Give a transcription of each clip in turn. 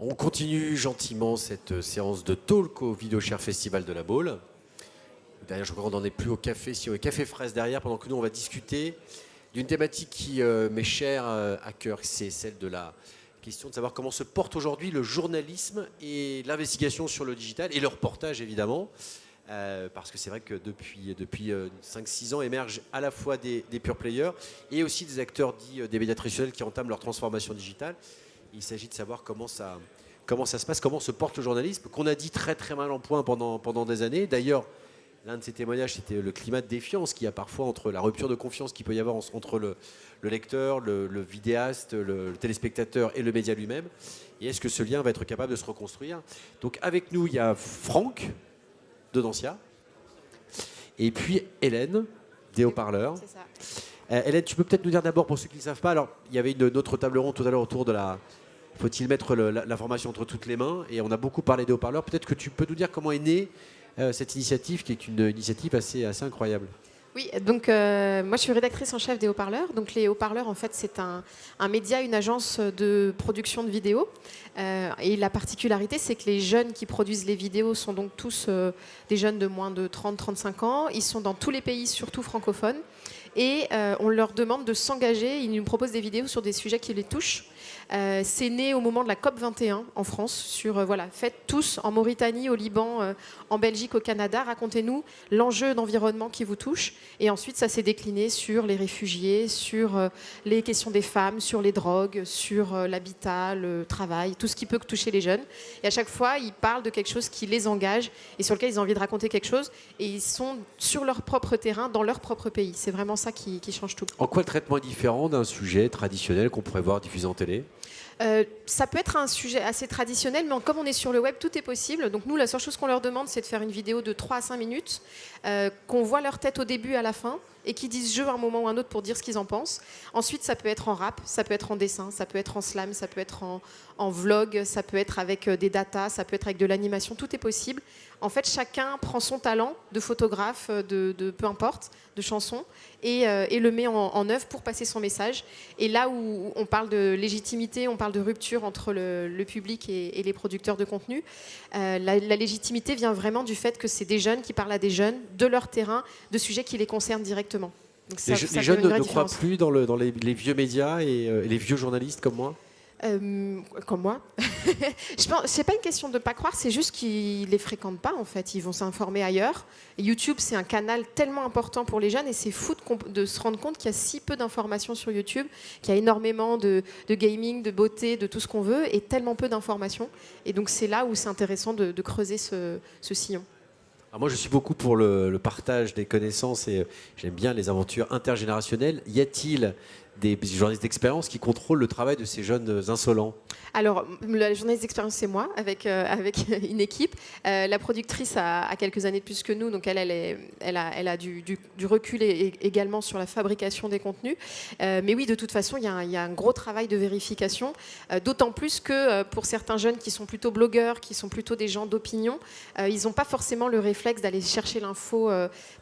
On continue gentiment cette séance de talk au VideoShare Festival de la Baule. Derrière, je crois qu'on n'en est plus au café, si on est café fraise derrière, pendant que nous on va discuter d'une thématique qui m'est chère à cœur, c'est celle de la question de savoir comment se porte aujourd'hui le journalisme et l'investigation sur le digital et le reportage évidemment. Parce que c'est vrai que depuis 5-6 ans émergent à la fois des pure players et aussi des acteurs dits des médias traditionnels qui entament leur transformation digitale. Il s'agit de savoir comment ça se passe, comment se porte le journalisme, qu'on a dit très très mal en point pendant des années. D'ailleurs, l'un de ces témoignages, c'était le climat de défiance qu'il y a parfois entre la rupture de confiance qu'il peut y avoir entre le lecteur, le vidéaste, le téléspectateur et le média lui-même. Et est-ce que ce lien va être capable de se reconstruire? Donc avec nous, il y a Franck de Dancia et puis Hélène des Haut-Parleurs. C'est ça. Hélène, tu peux peut-être nous dire d'abord, pour ceux qui ne savent pas, alors il y avait une autre table ronde tout à l'heure autour de la... Faut-il mettre l'information entre toutes les mains? Et on a beaucoup parlé des haut-parleurs. Peut-être que tu peux nous dire comment est née cette initiative, qui est une initiative assez incroyable. Oui, donc moi je suis rédactrice en chef des Haut-Parleurs. Donc les Haut-Parleurs, en fait, c'est un média, une agence de production de vidéos. Et la particularité, c'est que les jeunes qui produisent les vidéos sont donc tous des jeunes de moins de 30-35 ans. Ils sont dans tous les pays, surtout francophones. Et on leur demande de s'engager. Ils nous proposent des vidéos sur des sujets qui les touchent. C'est né au moment de la COP21 en France, sur faites tous en Mauritanie, au Liban, en Belgique, au Canada, racontez-nous l'enjeu d'environnement qui vous touche. Et ensuite, ça s'est décliné sur les réfugiés, sur les questions des femmes, sur les drogues, sur l'habitat, le travail, tout ce qui peut toucher les jeunes. Et à chaque fois, ils parlent de quelque chose qui les engage et sur lequel ils ont envie de raconter quelque chose. Et ils sont sur leur propre terrain, dans leur propre pays. C'est vraiment ça qui change tout. En quoi le traitement est différent d'un sujet traditionnel qu'on pourrait voir diffusé en télé? Ça peut être un sujet assez traditionnel, mais comme on est sur le web, tout est possible. Donc nous, la seule chose qu'on leur demande, c'est de faire une vidéo de 3 à 5 minutes, qu'on voit leur tête au début et à la fin, et qu'ils disent jeu à un moment ou un autre pour dire ce qu'ils en pensent. Ensuite, ça peut être en rap, ça peut être en dessin, ça peut être en slam, ça peut être en vlog, ça peut être avec des datas, ça peut être avec de l'animation, tout est possible. En fait, chacun prend son talent de photographe, de peu importe, de chanson, et le met en œuvre pour passer son message. Et là où on parle de légitimité, on parle de rupture entre le public et les producteurs de contenu, la légitimité vient vraiment du fait que c'est des jeunes qui parlent à des jeunes, de leur terrain, de sujets qui les concernent directement. Donc les jeunes ne croient plus dans les vieux médias et les vieux journalistes comme moi? Comme moi. C'est pas une question de ne pas croire, c'est juste qu'ils les fréquentent pas en fait. Ils vont s'informer ailleurs. Et YouTube, c'est un canal tellement important pour les jeunes et c'est fou de se rendre compte qu'il y a si peu d'informations sur YouTube, qu'il y a énormément de gaming, de beauté, de tout ce qu'on veut et tellement peu d'informations. Et donc c'est là où c'est intéressant de creuser ce sillon. Alors moi, je suis beaucoup pour le partage des connaissances et j'aime bien les aventures intergénérationnelles. Y a-t-il des journalistes d'expérience qui contrôlent le travail de ces jeunes insolents? Alors, la journaliste d'expérience, c'est moi, avec une équipe. La productrice a quelques années de plus que nous, donc elle a du recul également sur la fabrication des contenus. Mais oui, de toute façon, il y a un gros travail de vérification, d'autant plus que pour certains jeunes qui sont plutôt blogueurs, qui sont plutôt des gens d'opinion, ils n'ont pas forcément le réflexe d'aller chercher l'info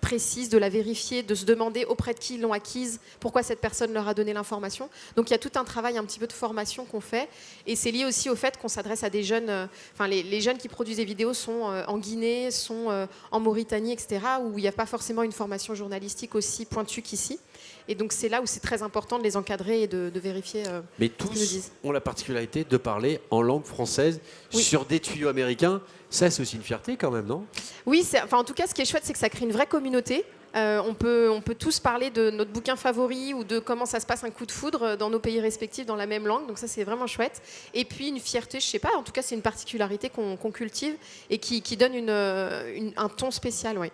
précise, de la vérifier, de se demander auprès de qui ils l'ont acquise, pourquoi cette personne leur a donné l'information. Donc il y a tout un travail un petit peu de formation qu'on fait et c'est lié aussi au fait qu'on s'adresse à des jeunes, les jeunes qui produisent des vidéos sont en Guinée, sont en Mauritanie, etc., où il n'y a pas forcément une formation journalistique aussi pointue qu'ici. Et donc c'est là où c'est très important de les encadrer et de vérifier Mais tous ont la particularité de parler en langue française sur des tuyaux américains. Ça, c'est aussi une fierté quand même, non? Oui, en tout cas, ce qui est chouette, c'est que ça crée une vraie communauté. On peut tous parler de notre bouquin favori ou de comment ça se passe un coup de foudre dans nos pays respectifs dans la même langue. Donc ça, c'est vraiment chouette. Et puis une fierté, je sais pas, en tout cas, c'est une particularité qu'on cultive et qui donne un ton spécial. Ouais.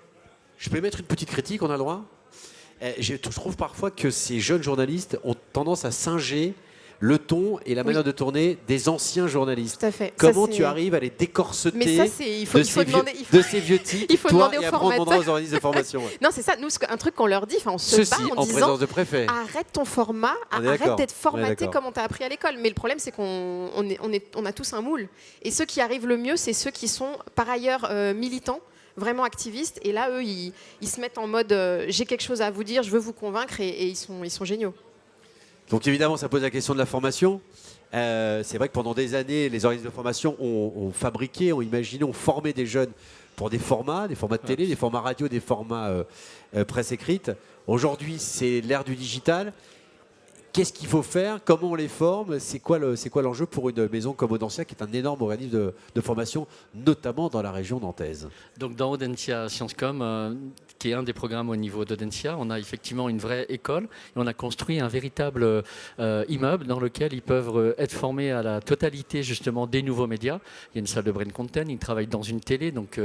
Je peux mettre une petite critique, on a le droit? Je trouve parfois que ces jeunes journalistes ont tendance à singer le ton et la manière de tourner des anciens journalistes. Tout à fait. Comment tu arrives à les décorseter de ces vieux types, il faut toi, demander et aux après on demandera aux organismes de formation. Ouais. Non, c'est ça. Nous, un truc qu'on leur dit, on se bat en en disant présence de préfet. arrête ton format, arrête d'être formaté comme on t'a appris à l'école. Mais le problème, c'est qu'on a tous un moule. Et ceux qui arrivent le mieux, c'est ceux qui sont par ailleurs militants, vraiment activistes. Et là, eux, ils se mettent en mode j'ai quelque chose à vous dire, je veux vous convaincre, et ils sont géniaux. Donc évidemment, ça pose la question de la formation. C'est vrai que pendant des années, les organismes de formation ont fabriqué, ont imaginé, ont formé des jeunes pour des formats de télé, des formats radio, des formats presse écrite. Aujourd'hui, c'est l'ère du digital. Qu'est-ce qu'il faut faire? Comment on les forme? C'est quoi l'enjeu pour une maison comme Audencia, qui est un énorme organisme de formation, notamment dans la région nantaise? Donc dans Audencia Sciencescom, qui est un des programmes au niveau d'Audencia, on a effectivement une vraie école et on a construit un véritable immeuble dans lequel ils peuvent être formés à la totalité justement des nouveaux médias. Il y a une salle de brain content, ils travaillent dans une télé, donc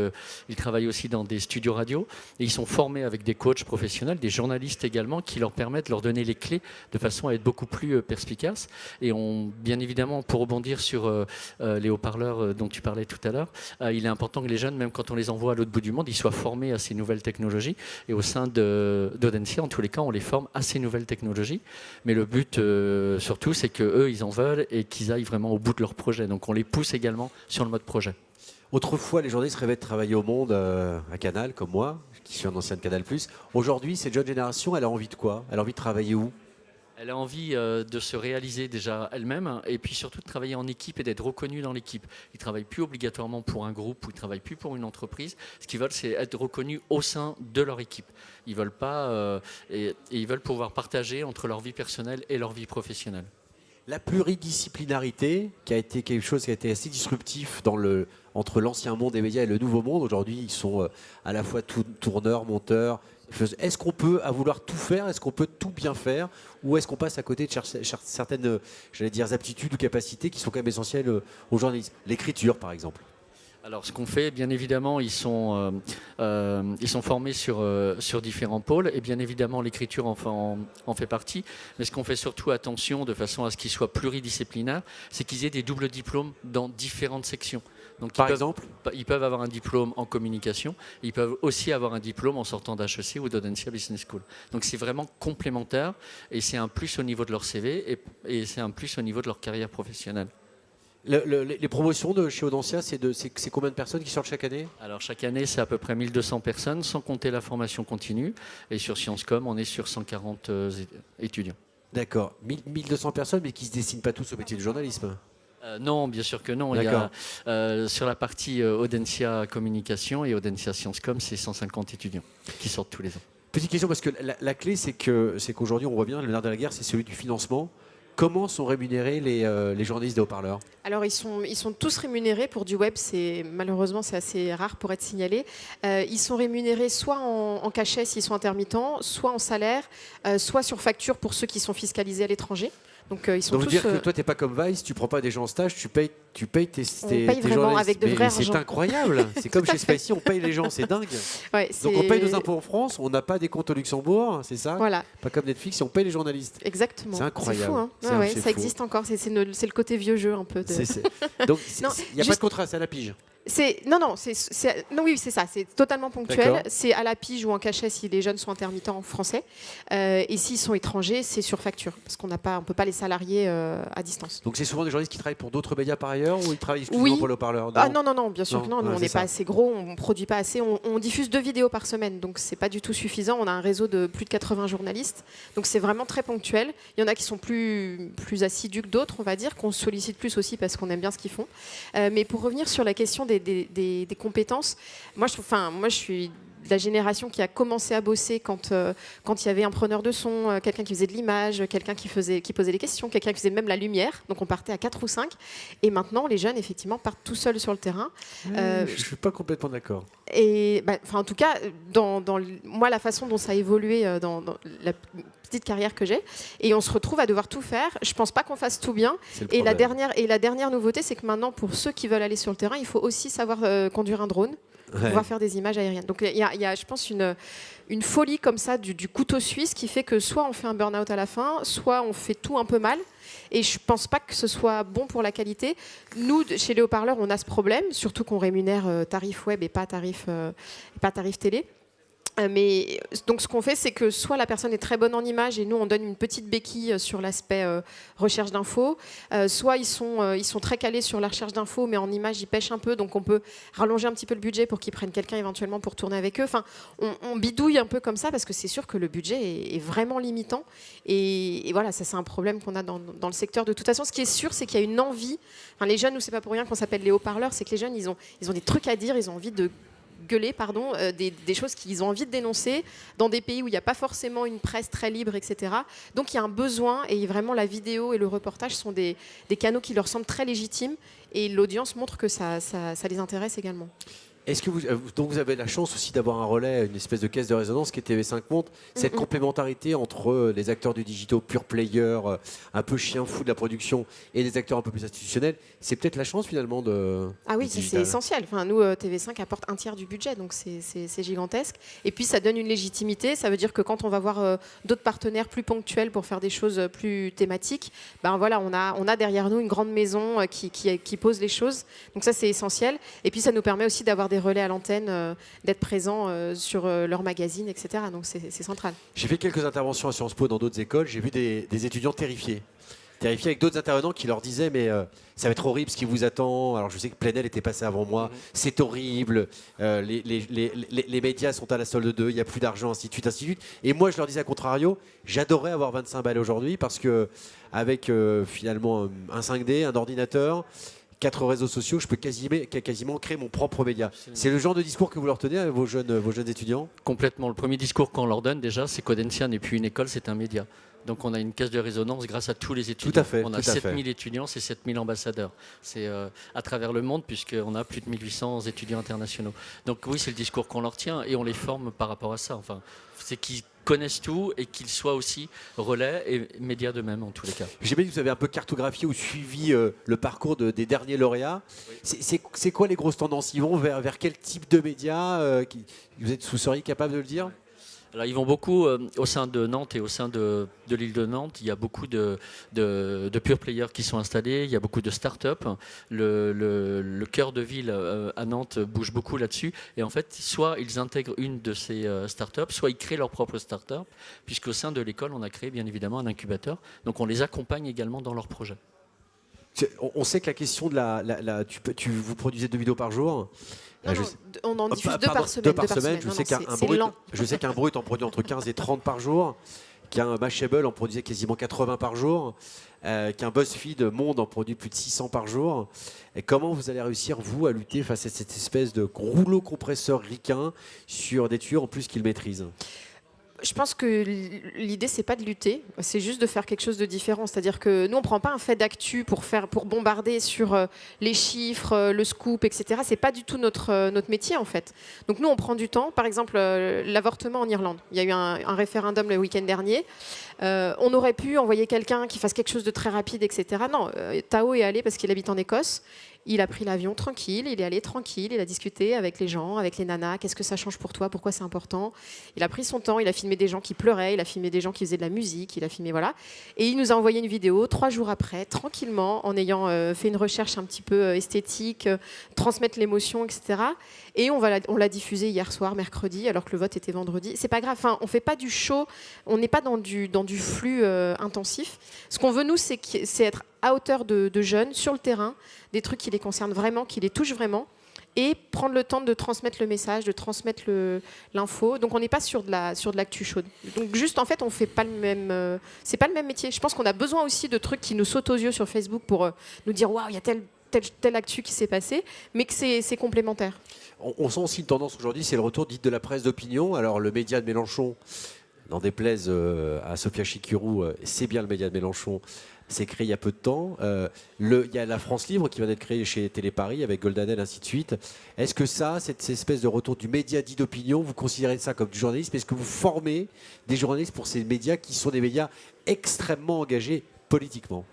ils travaillent aussi dans des studios radio et ils sont formés avec des coachs professionnels, des journalistes également, qui leur permettent de leur donner les clés de façon à être beaucoup plus perspicace. Et bien évidemment, pour rebondir sur les haut-parleurs dont tu parlais tout à l'heure, il est important que les jeunes, même quand on les envoie à l'autre bout du monde, ils soient formés à ces nouvelles technologies. Et au sein d'Audencia, en tous les cas, on les forme à ces nouvelles technologies. Mais le but, surtout, c'est qu'eux, ils en veulent et qu'ils aillent vraiment au bout de leur projet. Donc on les pousse également sur le mode projet. Autrefois, les journalistes rêvaient de travailler au Monde, à Canal, comme moi, qui suis un ancien de Canal+. Aujourd'hui, cette jeune génération, elle a envie de quoi? Elle a envie de travailler où? Elle a envie de se réaliser déjà elle-même et puis surtout de travailler en équipe et d'être reconnue dans l'équipe. Ils ne travaillent plus obligatoirement pour un groupe ou ils ne travaillent plus pour une entreprise. Ce qu'ils veulent, c'est être reconnus au sein de leur équipe. Ils veulent pas, et ils veulent pouvoir partager entre leur vie personnelle et leur vie professionnelle. La pluridisciplinarité, qui a été quelque chose qui a été assez disruptif entre l'ancien monde des médias et le nouveau monde. Aujourd'hui, ils sont à la fois tourneurs, monteurs. Est-ce qu'on peut à vouloir tout faire? Est-ce qu'on peut tout bien faire? Ou est-ce qu'on passe à côté de certaines, j'allais dire, aptitudes ou capacités qui sont quand même essentielles au journalisme? L'écriture, par exemple. Alors, ce qu'on fait, bien évidemment, ils sont formés sur différents pôles et bien évidemment, l'écriture en fait partie. Mais ce qu'on fait surtout attention, de façon à ce qu'ils soient pluridisciplinaires, c'est qu'ils aient des doubles diplômes dans différentes sections. Donc, par exemple, ils peuvent avoir un diplôme en communication, ils peuvent aussi avoir un diplôme en sortant d'HEC ou d'Audencia Business School. Donc, c'est vraiment complémentaire et c'est un plus au niveau de leur CV et c'est un plus au niveau de leur carrière professionnelle. Les promotions de chez Audencia, c'est combien de personnes qui sortent chaque année? Alors chaque année, c'est à peu près 1200 personnes, sans compter la formation continue. Et sur Sciencescom, on est sur 140 étudiants. D'accord. 1200 personnes, mais qui ne se destinent pas tous au métier du journalisme? Non, bien sûr que non. Il y a, sur la partie Audencia Communication et Audencia Sciencescom, c'est 150 étudiants qui sortent tous les ans. Petite question, parce que la clé, c'est qu'aujourd'hui, on voit bien, le nerf de la guerre, c'est celui du financement. Comment sont rémunérés les journalistes des haut-parleurs? Alors ils sont tous rémunérés pour du web, malheureusement c'est assez rare pour être signalé. Ils sont rémunérés soit en cachet s'ils sont intermittents, soit en salaire, soit sur facture pour ceux qui sont fiscalisés à l'étranger. Donc ils sont tous. Donc dire que toi t'es pas comme Vice, tu prends pas des gens en stage, tu payes tes vraiment journalistes. avec de vrais c'est incroyable. C'est comme chez Spicy, on paye les gens, c'est dingue. Ouais, donc on paye nos impôts en France, on n'a pas des comptes au Luxembourg, c'est ça? Voilà. Pas comme Netflix, on paye les journalistes. Exactement. C'est incroyable. C'est fou, hein. Ça existe encore. C'est le côté vieux jeu un peu. Donc il n'y a pas de contrat, c'est à la pige. Non, oui, c'est ça, c'est totalement ponctuel. C'est à la pige ou en cachet si les jeunes sont intermittents français. Et s'ils sont étrangers, c'est sur facture, parce qu'on ne peut pas les salarier à distance. Donc c'est souvent des journalistes qui travaillent pour d'autres médias par ailleurs, ou ils travaillent exclusivement pour le haut-parleur? Non, bien sûr que non. Nous, on n'est pas assez gros, on ne produit pas assez. On diffuse 2 vidéos par semaine, donc c'est pas du tout suffisant. On a un réseau de plus de 80 journalistes, donc c'est vraiment très ponctuel. Il y en a qui sont plus assidus que d'autres, on va dire, qu'on sollicite plus aussi parce qu'on aime bien ce qu'ils font. Mais pour revenir sur la question des compétences. Moi, je suis de la génération qui a commencé à bosser quand il y avait un preneur de son, quelqu'un qui faisait de l'image, quelqu'un qui posait des questions, quelqu'un qui faisait même la lumière. Donc on partait à 4 ou 5. Et maintenant, les jeunes, effectivement, partent tout seuls sur le terrain. Je ne suis pas complètement d'accord. Et en tout cas, moi, la façon dont ça a évolué dans la petite carrière que j'ai, et on se retrouve à devoir tout faire. Je pense pas qu'on fasse tout bien. Et la dernière nouveauté, c'est que maintenant, pour ceux qui veulent aller sur le terrain, il faut aussi savoir conduire un drone, pouvoir faire des images aériennes. Donc il y a, je pense, une folie comme ça du couteau suisse qui fait que soit on fait un burn-out à la fin, soit on fait tout un peu mal. Et je pense pas que ce soit bon pour la qualité. Nous, chez les haut-parleurs, on a ce problème, surtout qu'on rémunère tarif web et pas tarif télé. Mais donc ce qu'on fait, c'est que soit la personne est très bonne en images et nous on donne une petite béquille sur l'aspect recherche d'infos, soit ils sont très calés sur la recherche d'infos, mais en images ils pêchent un peu, donc on peut rallonger un petit peu le budget pour qu'ils prennent quelqu'un éventuellement pour tourner avec eux. Enfin, on bidouille un peu comme ça parce que c'est sûr que le budget est vraiment limitant. Et voilà, ça c'est un problème qu'on a dans le secteur. De toute façon, ce qui est sûr, c'est qu'il y a une envie. Enfin, les jeunes, nous c'est pas pour rien qu'on s'appelle les haut-parleurs, c'est que les jeunes ils ont des trucs à dire, ils ont envie de gueuler, des choses qu'ils ont envie de dénoncer dans des pays où il n'y a pas forcément une presse très libre, etc. Donc il y a un besoin et vraiment la vidéo et le reportage sont des canaux qui leur semblent très légitimes et l'audience montre que ça les intéresse également. Est-ce que donc vous avez la chance aussi d'avoir un relais, une espèce de caisse de résonance qui est TV5 Monde, cette complémentarité entre les acteurs du digital pure player, un peu chien fou de la production, et les acteurs un peu plus institutionnels, c'est peut-être la chance finalement de... Ah oui, c'est essentiel. Enfin, nous, TV5 apporte un tiers du budget, donc c'est gigantesque. Et puis ça donne une légitimité, ça veut dire que quand on va voir d'autres partenaires plus ponctuels pour faire des choses plus thématiques, ben voilà, on a derrière nous une grande maison qui pose les choses. Donc ça, c'est essentiel. Et puis ça nous permet aussi d'avoir des relais à l'antenne, d'être présents sur leur magazine, etc. Donc c'est central. J'ai fait quelques interventions à Sciences Po dans d'autres écoles, j'ai vu des étudiants terrifiés avec d'autres intervenants qui leur disaient mais ça va être horrible ce qui vous attend. Alors je sais que Plenel était passé avant moi, c'est horrible, les médias sont à la solde d'eux, il n'y a plus d'argent, ainsi de suite, ainsi de suite. Et moi je leur disais à contrario, j'adorais avoir 25 balles aujourd'hui parce que avec finalement un 5D, un ordinateur, 4 réseaux sociaux, je peux quasiment créer mon propre média. C'est le genre de discours que vous leur tenez à vos jeunes étudiants? Complètement. Le premier discours qu'on leur donne déjà, c'est qu'Audencia n'est plus une école, c'est un média. Donc on a une caisse de résonance grâce à tous les étudiants. Tout à fait. On a 7000 étudiants, c'est 7000 ambassadeurs. C'est à travers le monde, puisqu'on a plus de 1800 étudiants internationaux. Donc oui, c'est le discours qu'on leur tient et on les forme par rapport à ça. Enfin, c'est qu'ils connaissent tout et qu'ils soient aussi relais et médias d'eux-mêmes en tous les cas. J'ai bien que vous avez un peu cartographié ou suivi le parcours des derniers lauréats. C'est quoi les grosses tendances? Ils vont vers quel type de médias vous seriez capable de le dire? Alors, ils vont beaucoup au sein de Nantes et au sein de l'île de Nantes. Il y a beaucoup de pure players qui sont installés. Il y a beaucoup de start-up. Le cœur de ville à Nantes bouge beaucoup là-dessus. Et en fait, soit ils intègrent une de ces start-up, soit ils créent leur propre start-up, puisqu'au sein de l'école, on a créé bien évidemment un incubateur. Donc on les accompagne également dans leurs projets. On sait que la question de vous produisez 2 vidéos par jour. On en diffuse 2 par semaine. 2 par semaine. Je sais qu'un brut en produit entre 15 et 30 par jour, qu'un Mashable en produisait quasiment 80 par jour, qu'un BuzzFeed Monde en produit plus de 600 par jour. Et comment vous allez réussir, vous, à lutter face à cette espèce de rouleau compresseur ricain sur des tuyaux en plus qu'ils maîtrisent? Je pense que l'idée, c'est pas de lutter, c'est juste de faire quelque chose de différent. C'est-à-dire que nous, on prend pas un fait d'actu pour bombarder sur les chiffres, le scoop, etc. C'est pas du tout notre métier, en fait. Donc nous, on prend du temps. Par exemple, l'avortement en Irlande. Il y a eu un référendum le week-end dernier. On aurait pu envoyer quelqu'un qui fasse quelque chose de très rapide, etc. Non, Tao est allé parce qu'il habite en Écosse. Il a pris l'avion tranquille, il est allé tranquille, il a discuté avec les gens, avec les nanas, qu'est-ce que ça change pour toi, pourquoi c'est important. Il a pris son temps, il a filmé des gens qui pleuraient, il a filmé des gens qui faisaient de la musique, il a filmé, voilà. Et il nous a envoyé une vidéo 3 jours après, tranquillement, en ayant fait une recherche un petit peu esthétique, transmettre l'émotion, etc. Et on l'a diffusé hier soir, mercredi, alors que le vote était vendredi. C'est pas grave, enfin, on fait pas du show, on n'est pas dans du flux intensif. Ce qu'on veut, nous, c'est être à hauteur de jeunes, sur le terrain, des trucs qui les concernent vraiment, qui les touchent vraiment, et prendre le temps de transmettre le message, de transmettre l'info. Donc on n'est pas sur de l'actu chaude. Donc juste, en fait, on fait pas le même... c'est pas le même métier. Je pense qu'on a besoin aussi de trucs qui nous sautent aux yeux sur Facebook pour nous dire « Waouh, il y a tel actu qui s'est passé », mais que c'est complémentaire. On sent aussi une tendance aujourd'hui, c'est le retour dite de la presse d'opinion. Alors le média de Mélenchon, n'en déplaise à Sophia Chikirou, c'est bien le média de Mélenchon. C'est créé il y a peu de temps. Il y a la France Libre qui vient d'être créée chez Télé Paris avec Goldanel, ainsi de suite. Est-ce que cette espèce de retour du média dit d'opinion, vous considérez ça comme du journalisme? Est-ce que vous formez des journalistes pour ces médias qui sont des médias extrêmement engagés politiquement?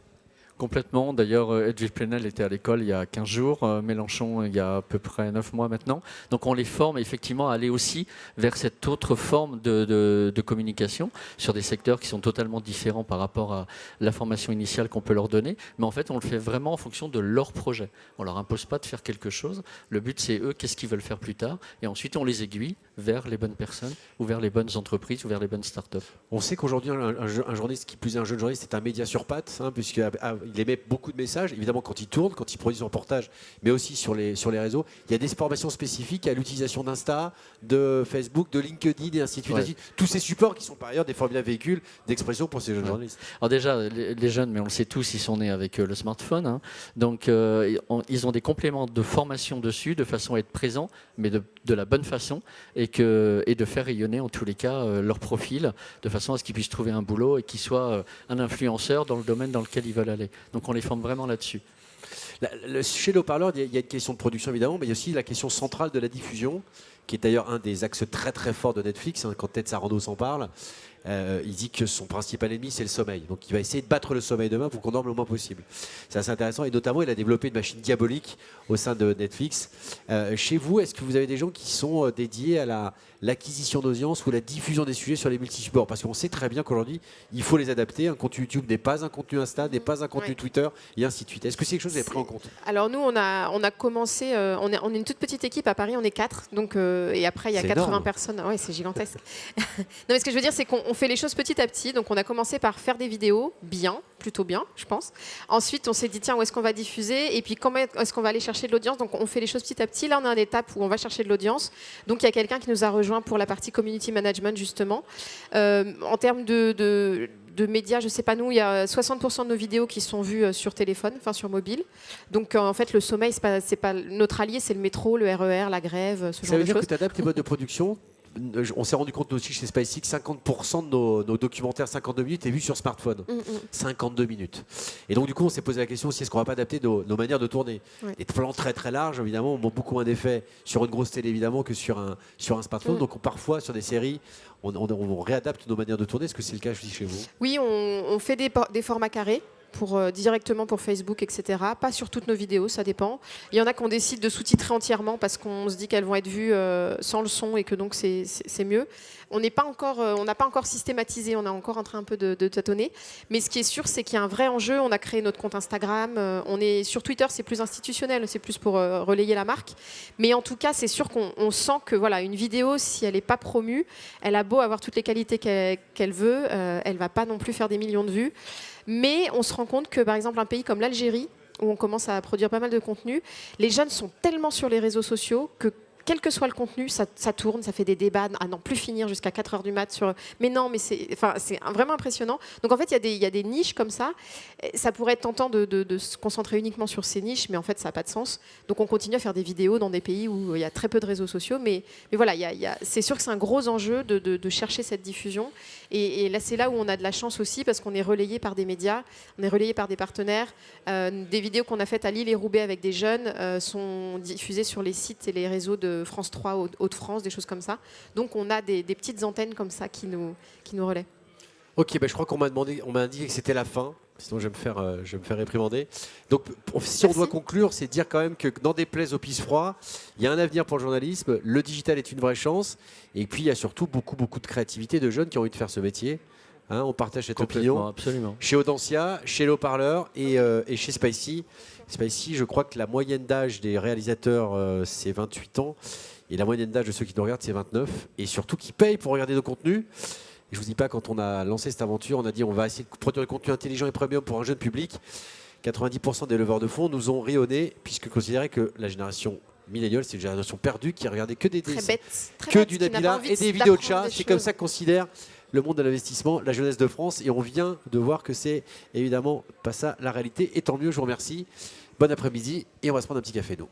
Complètement. D'ailleurs, Edwige Plenel était à l'école il y a 15 jours, Mélenchon il y a à peu près 9 mois maintenant. Donc on les forme effectivement à aller aussi vers cette autre forme de communication sur des secteurs qui sont totalement différents par rapport à la formation initiale qu'on peut leur donner. Mais en fait, on le fait vraiment en fonction de leur projet. On ne leur impose pas de faire quelque chose. Le but, c'est eux, qu'est-ce qu'ils veulent faire plus tard. Et ensuite, on les aiguille vers les bonnes personnes ou vers les bonnes entreprises ou vers les bonnes startups. On sait qu'aujourd'hui, un journaliste, qui plus est un jeune journaliste, c'est un média sur pattes, puisqu'il émet beaucoup de messages, évidemment quand il tourne, quand il produit son reportage, mais aussi sur les réseaux. Il y a des formations spécifiques à l'utilisation d'Insta, de Facebook, de LinkedIn et ainsi de suite. Ouais. Tous ces supports qui sont par ailleurs des formidables véhicules d'expression pour ces jeunes journalistes. Alors déjà, les jeunes, mais on le sait tous, ils sont nés avec le smartphone. Donc ils ont des compléments de formation dessus, de façon à être présents, mais de la bonne façon, et de faire rayonner en tous les cas leur profil, de façon à ce qu'ils puissent trouver un boulot et qu'ils soient un influenceur dans le domaine dans lequel ils veulent aller. Donc on les forme vraiment là-dessus. Chez les haut-parleurs, il y a une question de production évidemment, mais il y a aussi la question centrale de la diffusion, qui est d'ailleurs un des axes très très forts de Netflix. Quand Ted Sarandos s'en parle, il dit que son principal ennemi, c'est le sommeil. Donc il va essayer de battre le sommeil demain pour qu'on dorme le moins possible. C'est assez intéressant. Et notamment, il a développé une machine diabolique au sein de Netflix. Chez vous, est-ce que vous avez des gens qui sont dédiés à l'acquisition d'audience ou la diffusion des sujets sur les multisupports? Parce qu'on sait très bien qu'aujourd'hui, il faut les adapter. Un contenu YouTube n'est pas un contenu Insta, n'est pas un contenu Twitter, et ainsi de suite. Est-ce que c'est quelque chose que vous avez pris en compte? Alors nous, on a commencé, on est une toute petite équipe à Paris, on est 4, donc, et après il y a 80 énorme. personnes. Ouais, c'est gigantesque. Non, mais ce que je veux dire, c'est qu'on fait les choses petit à petit. Donc on a commencé par faire des vidéos plutôt bien, je pense. Ensuite, on s'est dit, tiens, où est-ce qu'on va diffuser? Et puis, comment est-ce qu'on va aller chercher de l'audience? Donc on fait les choses petit à petit. Là, on est à l'étape où on va chercher de l'audience. Donc il y a quelqu'un qui nous a rejoint pour la partie community management, justement. En termes de médias, je sais pas, nous, il y a 60% de nos vidéos qui sont vues sur téléphone, enfin sur mobile. Donc en fait, le sommeil, c'est pas notre allié, c'est le métro, le RER, la grève, ce genre de choses. Ça veut dire que tu adaptes tes modes de production. On s'est rendu compte aussi chez SpiceX, 50% de nos documentaires 52 minutes est vu sur smartphone. 52 minutes. Et donc du coup, on s'est posé la question aussi, est-ce qu'on va pas adapter nos manières de tourner? Des plans très très larges, évidemment, ont beaucoup moins d'effet sur une grosse télé, évidemment, que sur un smartphone. Donc parfois, sur des séries, on réadapte nos manières de tourner. Est-ce que c'est le cas aussi chez vous? Oui, on fait des formats carrés. Directement pour Facebook, etc. Pas sur toutes nos vidéos, ça dépend. Il y en a qu'on décide de sous-titrer entièrement parce qu'on se dit qu'elles vont être vues sans le son et que donc c'est mieux. On n'a pas encore systématisé, on est encore en train un peu de tâtonner. Mais ce qui est sûr, c'est qu'il y a un vrai enjeu. On a créé notre compte Instagram. On est sur Twitter, c'est plus institutionnel, c'est plus pour relayer la marque. Mais en tout cas, c'est sûr qu'on sent que voilà, une vidéo, si elle n'est pas promue, elle a beau avoir toutes les qualités qu'elle veut, elle ne va pas non plus faire des millions de vues. Mais on se rend compte que, par exemple, un pays comme l'Algérie, où on commence à produire pas mal de contenu, les jeunes sont tellement sur les réseaux sociaux que, quel que soit le contenu, ça tourne, ça fait des débats à n'en plus finir jusqu'à 4h du mat. Mais non, mais c'est vraiment impressionnant. Donc en fait, il y a des niches comme ça. Ça pourrait être tentant de se concentrer uniquement sur ces niches, mais en fait, ça n'a pas de sens. Donc on continue à faire des vidéos dans des pays où il y a très peu de réseaux sociaux. Mais voilà, c'est sûr que c'est un gros enjeu de chercher cette diffusion. Et là, c'est là où on a de la chance aussi, parce qu'on est relayé par des médias, on est relayé par des partenaires. Des vidéos qu'on a faites à Lille et Roubaix avec des jeunes sont diffusées sur les sites et les réseaux de France 3, Hauts-de-France, des choses comme ça. Donc on a des petites antennes comme ça qui nous relaient. Ok, je crois qu'on m'a indiqué que c'était la fin. Sinon, je vais me faire réprimander. Donc, si on doit conclure, c'est dire quand même que n'en déplaise au pisse froid, il y a un avenir pour le journalisme. Le digital est une vraie chance. Et puis, il y a surtout beaucoup de créativité de jeunes qui ont envie de faire ce métier. On partage cette opinion. Absolument. Chez Audencia, chez les haut-parleurs et chez Spicy. Spicy, je crois que la moyenne d'âge des réalisateurs, c'est 28 ans. Et la moyenne d'âge de ceux qui nous regardent, c'est 29. Et surtout, qui payent pour regarder nos contenus. Et je ne vous dis pas, quand on a lancé cette aventure, on a dit on va essayer de produire du contenu intelligent et premium pour un jeune public. 90% des leveurs de fonds nous ont rayonné, puisque considéraient que la génération milléniale, c'est une génération perdue qui regardait que des dessins, du Nabila et des vidéos de chats. C'est comme ça que considère le monde de l'investissement, la jeunesse de France. Et on vient de voir que c'est évidemment pas ça la réalité. Et tant mieux, je vous remercie. Bon après-midi et on va se prendre un petit café, nous.